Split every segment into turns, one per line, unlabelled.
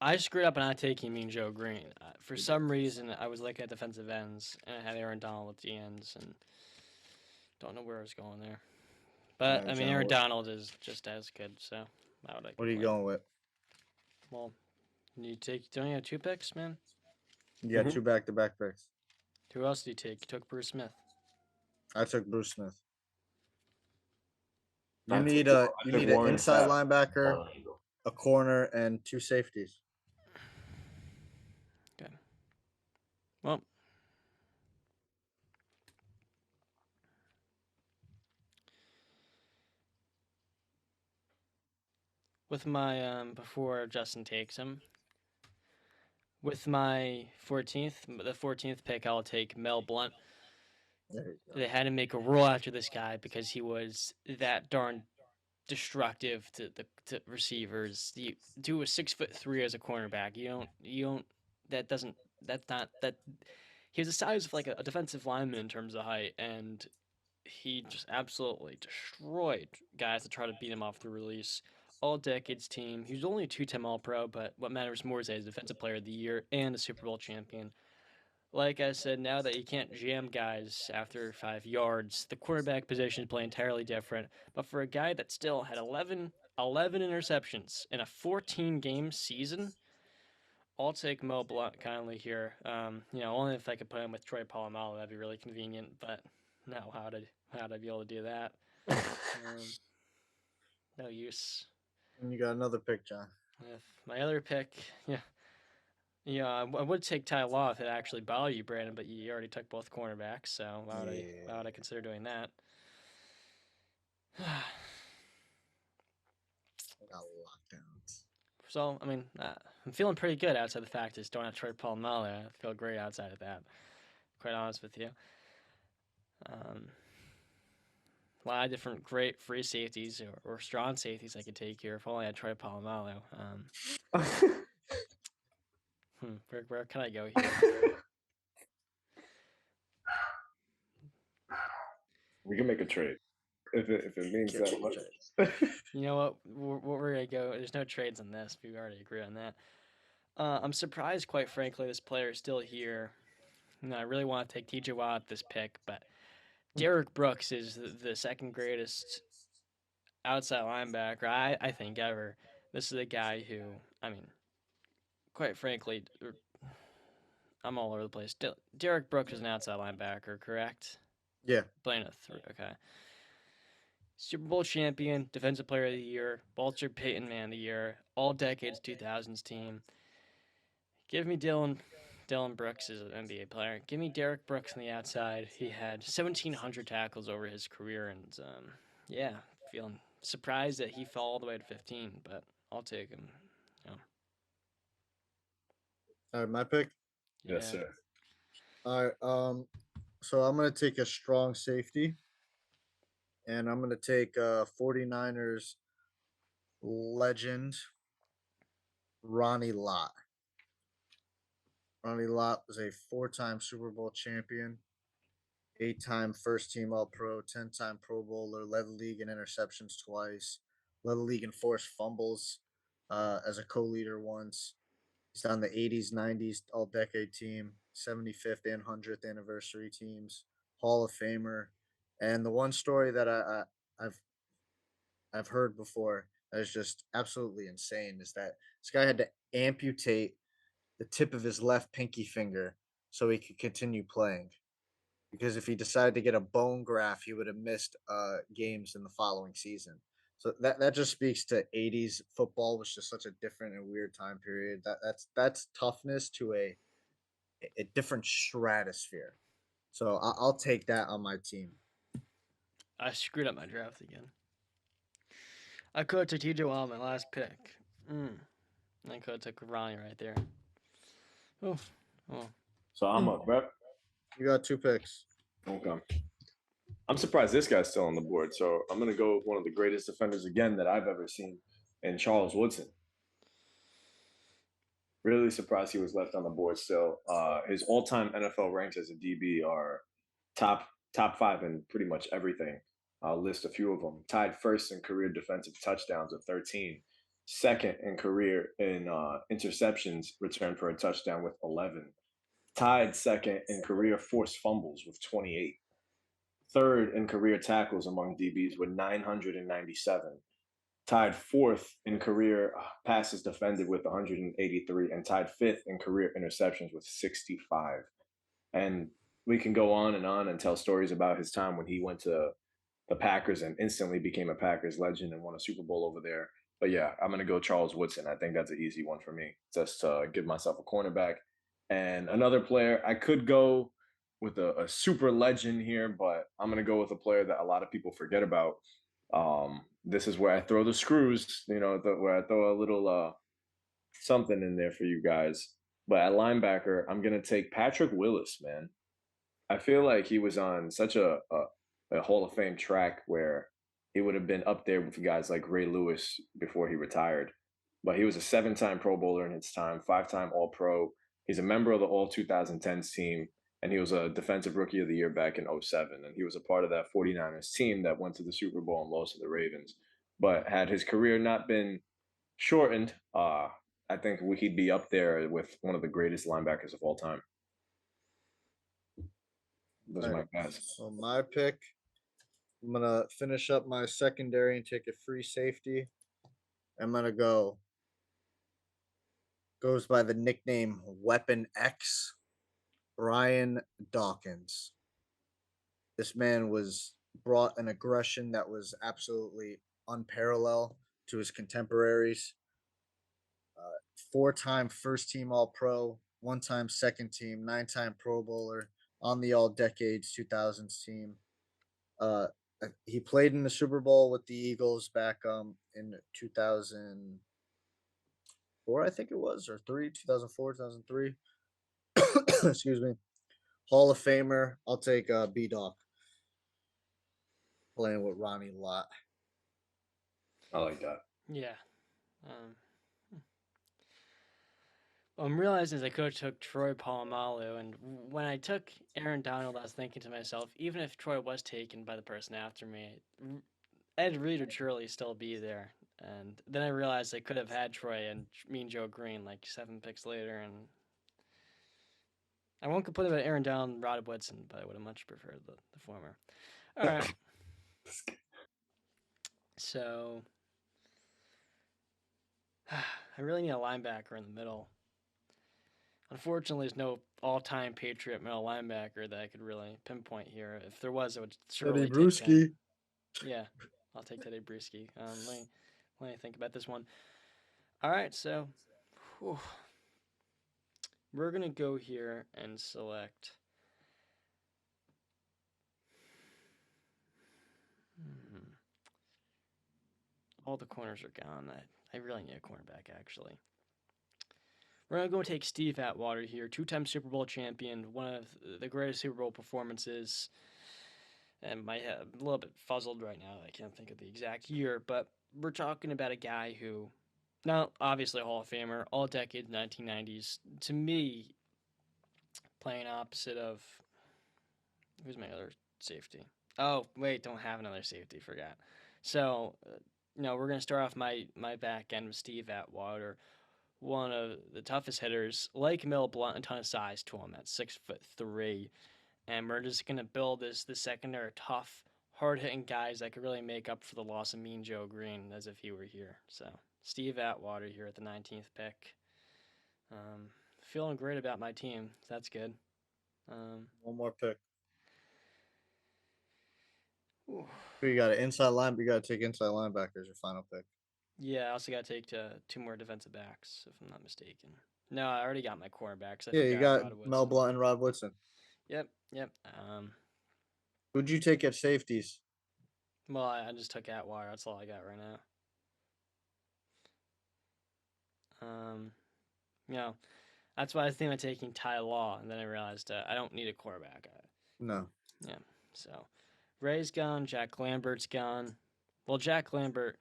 I screwed up by not taking Mean Joe Green. For some reason, I was looking at defensive ends, and I had Aaron Donald at the ends, and don't know where I was going there.
All
But
right,
I mean,
John.
Aaron Donald is just as good, so why would I
What are you
complain?
going with?
Well, don't you have two picks, man?
You got
Hmm.
two back-to-back picks.
Who else did you take? You took Bruce Smith.
I took Bruce Smith. You
I took
need a
I
you
took
need an
Warren
inside
Sapp.
linebacker,
Uh,
a corner, and two safeties.
Okay. Well, with my before Justin takes him, with my 14th pick, I'll take Mel Blunt.
There you go.
They had to make a rule after this guy because he was that darn destructive to receivers. You do a 6'3" as a cornerback. You don't that doesn't that's not that he was the size of like a defensive lineman in terms of height, and he just absolutely destroyed guys that try to beat him off the release. All decades team. He was only a two-time All Pro, but what matters more is that he's Defensive Player of the Year and a Super Bowl champion. Like I said, now that you can't jam guys after 5 yards, the quarterback position is playing entirely different. But for a guy that still had 11 interceptions in a 14 game season, I'll take Mo Blunt kindly here. Only if I could put him with Troy Polamalu, that'd be really convenient. But no, how'd I be able to do that? Um, no use.
And you got another pick, John.
If my other pick, I would take Ty Law if it actually bothered you, Brandon, but you already took both cornerbacks, so why would I
Yeah,
consider doing that?
I got lockdowns.
So, I mean, I'm feeling pretty good outside the fact I just don't have Troy Polamalu. I feel great outside of that, quite honest with you. Um, a lot of different great free safeties or strong safeties I could take here if only I had Troy Polamalu. Where can I go here?
we can make a trade if it means
Can't
that
change
much.
that.
You know what? Where we're gonna go? There's no trades on this. We already agree on that. I'm surprised, quite frankly, this player is still here. I really want to take TJ Watt at this pick, but Derek Brooks is the second greatest outside linebacker I think ever. This is a guy who, I mean, quite frankly, I'm all over the place. Derek Brooks is an outside linebacker, correct?
Yeah,
Playing a three, okay. Super Bowl champion, Defensive Player of the Year, Walter Payton Man of the Year, all decades 2000s team. Give me Dylan Brooks is an NBA player. Give me Derek Brooks on the outside. He had 1,700 tackles over his career, and yeah, feeling surprised that he fell all the way to 15, but I'll take him. Yeah,
all right, my pick.
Yes,
yeah.
sir.
All right, so I'm gonna take a strong safety, and I'm gonna take 49ers legend Ronnie Lott. Ronnie Lott was a four-time Super Bowl champion, eight-time first-team All-Pro, 10-time Pro Bowler, led the league in interceptions twice, led the league in forced fumbles as a co-leader once. He's on the 80s, 90s All-Decade team, 75th and 100th anniversary teams, Hall of Famer, and the one story that I've I've heard before that is just absolutely insane is that this guy had to amputate the tip of his left pinky finger so he could continue playing. Because if he decided to get a bone graft, he would have missed games in the following season. So that just speaks to 80s football was just such a different and weird time period. That's toughness to a different stratosphere. So I'll take that on my team.
I screwed up my draft again. I could have took TJ Watt my last pick. I could have took Ronnie right there. Oh, well.
So I'm up, rep.
You got two picks.
Okay. I'm surprised this guy's still on the board. So I'm gonna go with one of the greatest defenders again that I've ever seen, and Charles Woodson. Really surprised he was left on the board still. His all-time NFL ranks as a DB are top top five in pretty much everything. I'll list a few of them. Tied first in career defensive touchdowns with 13. second in career in interceptions returned for a touchdown with 11, tied second in career forced fumbles with 28, third in career tackles among DBs with 997, tied fourth in career passes defended with 183, and tied fifth in career interceptions with 65. And we can go on and tell stories about his time when he went to the Packers and instantly became a Packers legend and won a Super Bowl over there. But yeah, I'm gonna go Charles Woodson. I think that's an easy one for me, just to give myself a cornerback. And another player, I could go with a super legend here, but I'm gonna go with a player that a lot of people forget about. This is where I throw the screws, where I throw a little something in there for you guys. But at linebacker, I'm gonna take Patrick Willis, man. I feel like he was on such a Hall of Fame track where he would have been up there with guys like Ray Lewis before he retired. But he was a seven-time Pro Bowler in his time, five-time All Pro. He's a member of the All 2010s team, and he was a Defensive Rookie of the Year back in '07. And he was a part of that 49ers team that went to the Super Bowl and lost to the Ravens. But had his career not been shortened, I think he'd be up there with one of the greatest linebackers of all time. Those
All
are my
right.
guys.
So my pick, I'm gonna finish up my secondary and take a free safety. I'm gonna goes by the nickname Weapon X, Brian Dawkins. This man was brought an aggression that was absolutely unparalleled to his contemporaries. Four-time first team All Pro, one-time second team, nine-time Pro Bowler, on the All Decades 2000s team. Uh, he played in the Super Bowl with the Eagles back in 2004, I think it was, or 2004, 2003. Excuse me. Hall of Famer. I'll take B Doc playing with Ronnie Lott.
I like that.
Yeah. Um, Well, I'm realizing is I could have took Troy Polamalu, and when I took Aaron Donald, I was thinking to myself, even if Troy was taken by the person after me, Ed Reed would surely still be there. And then I realized I could have had Troy and Mean Joe Green like 7 picks later, and I won't complain about Aaron Donald and Rod Woodson, but I would have much preferred the former. All right, so I really need a linebacker in the middle. Unfortunately, there's no all-time Patriot middle linebacker that I could really pinpoint here. If there was, I would
Teddy
surely take him.
Bruschi.
Yeah, I'll take Teddy Bruschi. Let me think about this one. All right, so whew, we're gonna go here and select. Hmm, all the corners are gone. I really need a cornerback actually. We're gonna go take Steve Atwater here, two-time Super Bowl champion, one of the greatest Super Bowl performances. And my head a little bit fuzzled right now. I can't think of the exact year, but we're talking about a guy who, now obviously a Hall of Famer, all decades 1990s. To me, playing opposite of who's my other safety? Oh wait, don't have another safety. Forgot. So, we're gonna start off my back end with Steve Atwater, one of the toughest hitters, like Mel Blunt, a ton of size to him at 6'3", and we're just gonna build this secondary tough, hard hitting guys that could really make up for the loss of Mean Joe Green as if he were here. So Steve Atwater here at the 19th pick. Feeling great about my team. So that's good.
One more pick.
Ooh.
Who you got? An inside line. You got to take inside linebacker as your final pick.
Yeah, I also got to take two more defensive backs, if I'm not mistaken. No, I already got my cornerbacks. I
Yeah, you
forgot
got
Rod
Mel
Woodson.
Blunt and Rod Woodson.
Yep.
Who'd you take at safeties?
Well, I just took Atwater. That's all I got right now. That's why I was thinking of taking Ty Law, and then I realized I don't need a quarterback.
No.
Yeah, so Ray's gone. Jack Lambert's gone. Well, Jack Lambert.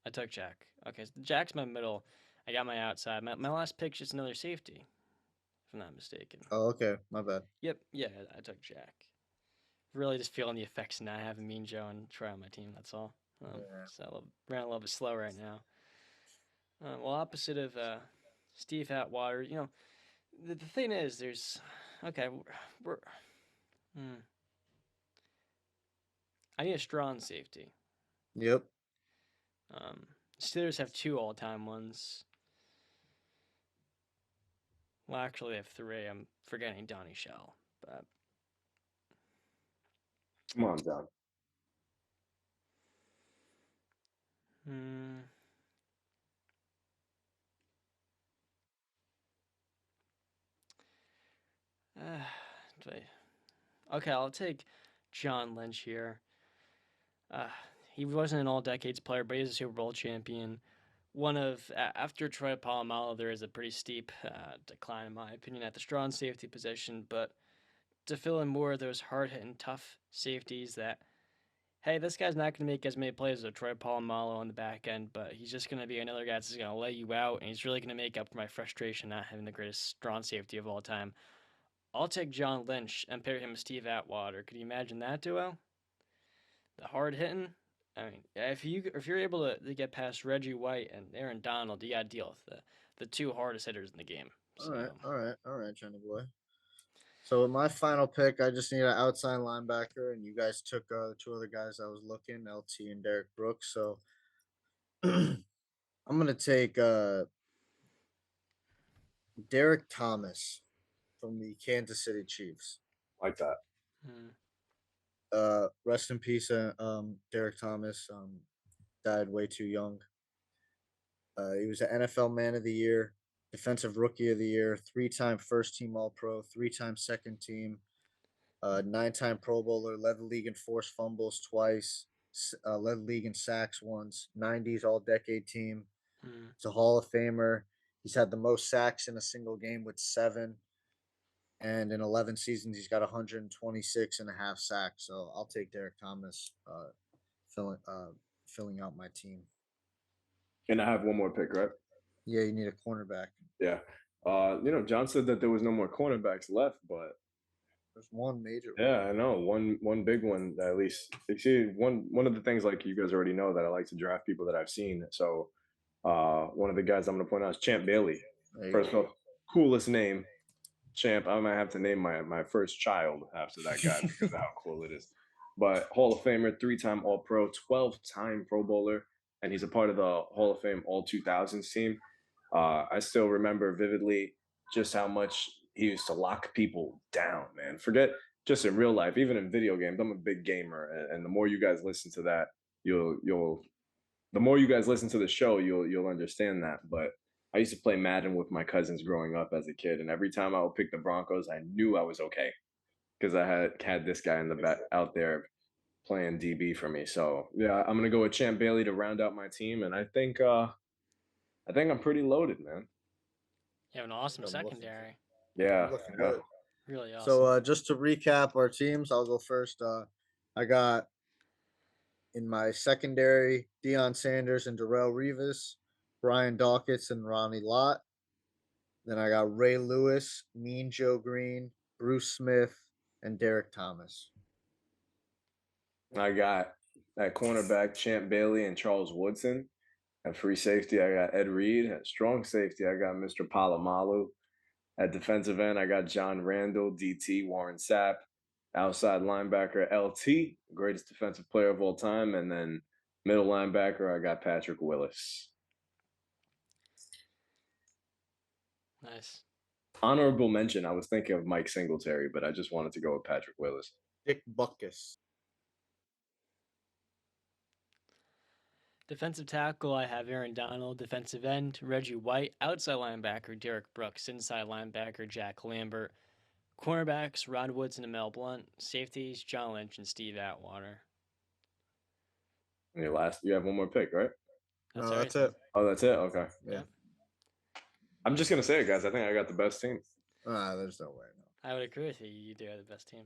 I took Jack. Okay, so Jack's my middle. I got my outside. My last pick's just another safety, if I'm not mistaken.
Oh, okay. My bad.
Yep, yeah, I took Jack. Really just feeling the effects of not having Mean Joe and Troy on my team, that's all.
Yeah.
So I ran a little bit slow right now. Well, opposite of Steve Atwater, the thing is, there's okay. We're hmm, I need a strong safety.
Yep.
Um, Steelers have two all-time ones. Well, actually, they have three. I'm forgetting Donnie Shell, but
Come on, John.
hmm, uh, okay, I'll take John Lynch here. Uh, he wasn't an all-decades player, but he's a Super Bowl champion. After Troy Polamalu, there is a pretty steep decline, in my opinion, at the strong safety position. But to fill in more of those hard-hitting, tough safeties that, hey, this guy's not going to make as many plays as a Troy Polamalu on the back end, but he's just going to be another guy that's going to lay you out, and he's really going to make up for my frustration not having the greatest strong safety of all time. I'll take John Lynch and pair him with Steve Atwater. Could you imagine that duo? The hard hitting. I mean, if you're able to get past Reggie White and Aaron Donald, you got to deal with the two hardest hitters in the game.
All
So
right. All right. All right, Johnny boy. So with my final pick, I just need an outside linebacker, and you guys took the two other guys I was looking, LT and Derek Brooks. So I'm gonna take Derek Thomas from the Kansas City Chiefs.
Like that.
mm,
Rest in peace, Derek Thomas. Died way too young. He was an NFL Man of the Year, Defensive Rookie of the Year, 3-time First Team All Pro, 3-time Second Team, 9-time Pro Bowler, led the league in forced fumbles twice, led the league in sacks once, 90s All Decade Team.
mm.
He's a Hall of Famer. He's had the most sacks in a single game with 7. And in 11 seasons, he's got 126 and a half sacks. So I'll take Derek Thomas filling out my team.
And I have one more pick, right?
Yeah, you need a cornerback.
Yeah. John said that there was no more cornerbacks left, but
There's one major one.
yeah, I know one big one at least. You see, one of the things like you guys already know that I like to draft people that I've seen. So one of the guys I'm going to point out is Champ Bailey. First of all, coolest name, Champ. I might have to name my first child after that guy because of how cool it is. But Hall of Famer, 3-time All Pro, 12-time Pro Bowler, and he's a part of the Hall of Fame All 2000s team. I still remember vividly just how much he used to lock people down, man. Forget just in real life, even in video games. I'm a big gamer, and the more you guys listen to that, you'll the more you guys listen to the show, you'll understand that. But I used to play Madden with my cousins growing up as a kid, and every time I would pick the Broncos, I knew I was okay because I had this guy in the back out there playing DB for me. So yeah, I'm gonna go with Champ Bailey to round out my team, and I think I'm pretty loaded, man.
You have an
I think
awesome
I'm looking.
secondary.
You're
Yeah,
looking
yeah.
good.
Really awesome.
So just to recap our teams, I'll go first. I got in my secondary Deion Sanders and Darrell Revis, Brian Dawkins and Ronnie Lott. Then I got Ray Lewis, Mean Joe Green, Bruce Smith, and Derek Thomas.
I got at cornerback Champ Bailey and Charles Woodson. At free safety, I got Ed Reed. At strong safety, I got Mr. Palamalu. At defensive end, I got John Randall, DT, Warren Sapp. Outside linebacker, LT, greatest defensive player of all time. And then middle linebacker, I got Patrick Willis.
Nice.
Honorable mention, I was thinking of Mike Singletary, but I just wanted to go with Patrick Willis.
Dick Buckus.
Defensive tackle, I have Aaron Donald. Defensive end, Reggie White. Outside linebacker, Derek Brooks. Inside linebacker, Jack Lambert. Cornerbacks, Rod Woodson and Mel Blunt. Safeties, John Lynch and Steve Atwater.
And you have one more pick, right?
That's
No, that's
everything.
it.
Oh, that's it? Okay.
Yeah.
Yep.
I'm just going to say it, guys. I think I got the best team.
There's no way. No.
I would agree with you. You do have the best team.